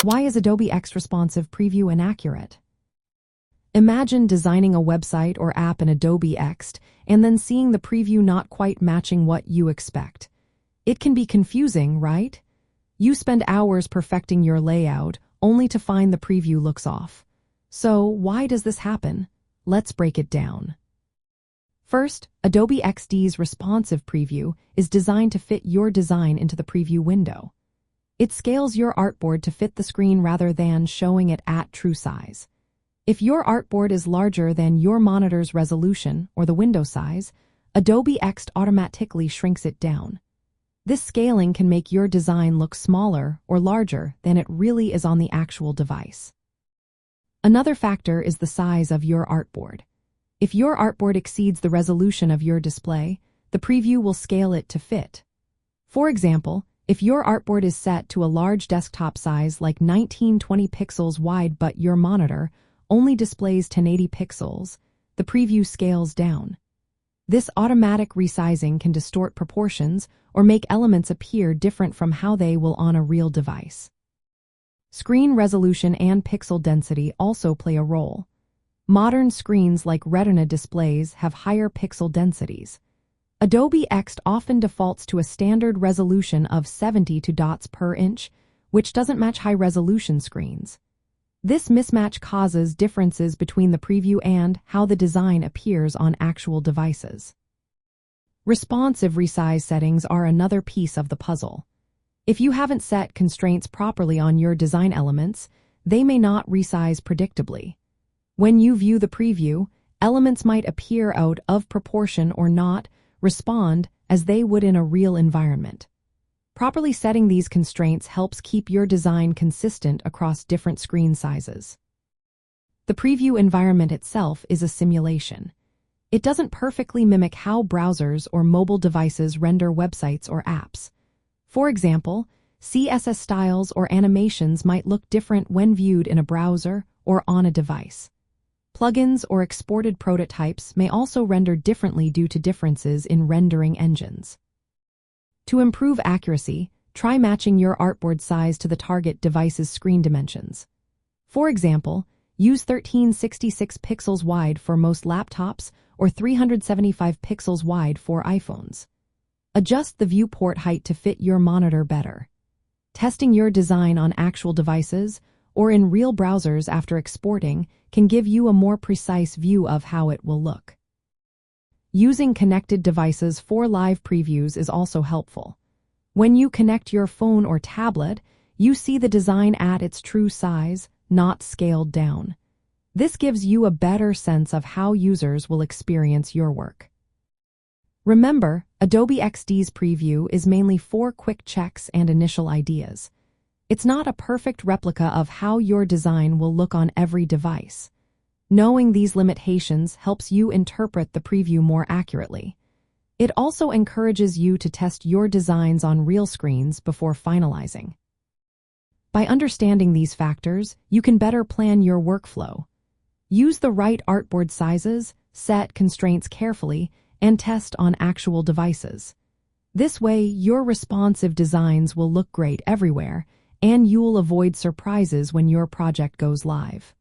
Why is Adobe X responsive preview inaccurate? Imagine designing a website or app in Adobe XD and then seeing the preview not quite matching what you expect. It can be confusing, right? You spend hours perfecting your layout only to find the preview looks off. So, why does this happen? Let's break it down. First, Adobe XD's responsive preview is designed to fit your design into the preview window. It scales your artboard to fit the screen rather than showing it at true size. If your artboard is larger than your monitor's resolution or the window size, Adobe XD automatically shrinks it down. This scaling can make your design look smaller or larger than it really is on the actual device. Another factor is the size of your artboard. If your artboard exceeds the resolution of your display, the preview will scale it to fit. For example, if your artboard is set to a large desktop size like 1920 pixels wide but your monitor only displays 1080 pixels, the preview scales down. This automatic resizing can distort proportions or make elements appear different from how they will on a real device. Screen resolution and pixel density also play a role. Modern screens like Retina displays have higher pixel densities. Adobe XD often defaults to a standard resolution of 72 dots per inch, which doesn't match high-resolution screens. This mismatch causes differences between the preview and how the design appears on actual devices. Responsive resize settings are another piece of the puzzle. If you haven't set constraints properly on your design elements, they may not resize predictably. When you view the preview, elements might appear out of proportion or not respond as they would in a real environment. Properly setting these constraints helps keep your design consistent across different screen sizes. The preview environment itself is a simulation. It doesn't perfectly mimic how browsers or mobile devices render websites or apps. For example, CSS styles or animations might look different when viewed in a browser or on a device. Plugins or exported prototypes may also render differently due to differences in rendering engines. To improve accuracy, try matching your artboard size to the target device's screen dimensions. For example, use 1366 pixels wide for most laptops or 375 pixels wide for iPhones. Adjust the viewport height to fit your monitor better. Testing your design on actual devices or in real browsers after exporting can give you a more precise view of how it will look. Using connected devices for live previews is also helpful. When you connect your phone or tablet, you see the design at its true size, not scaled down. This gives you a better sense of how users will experience your work. Remember, Adobe XD's preview is mainly for quick checks and initial ideas. It's not a perfect replica of how your design will look on every device. Knowing these limitations helps you interpret the preview more accurately. It also encourages you to test your designs on real screens before finalizing. By understanding these factors, you can better plan your workflow. Use the right artboard sizes, set constraints carefully, and test on actual devices. This way, your responsive designs will look great everywhere, and you'll avoid surprises when your project goes live.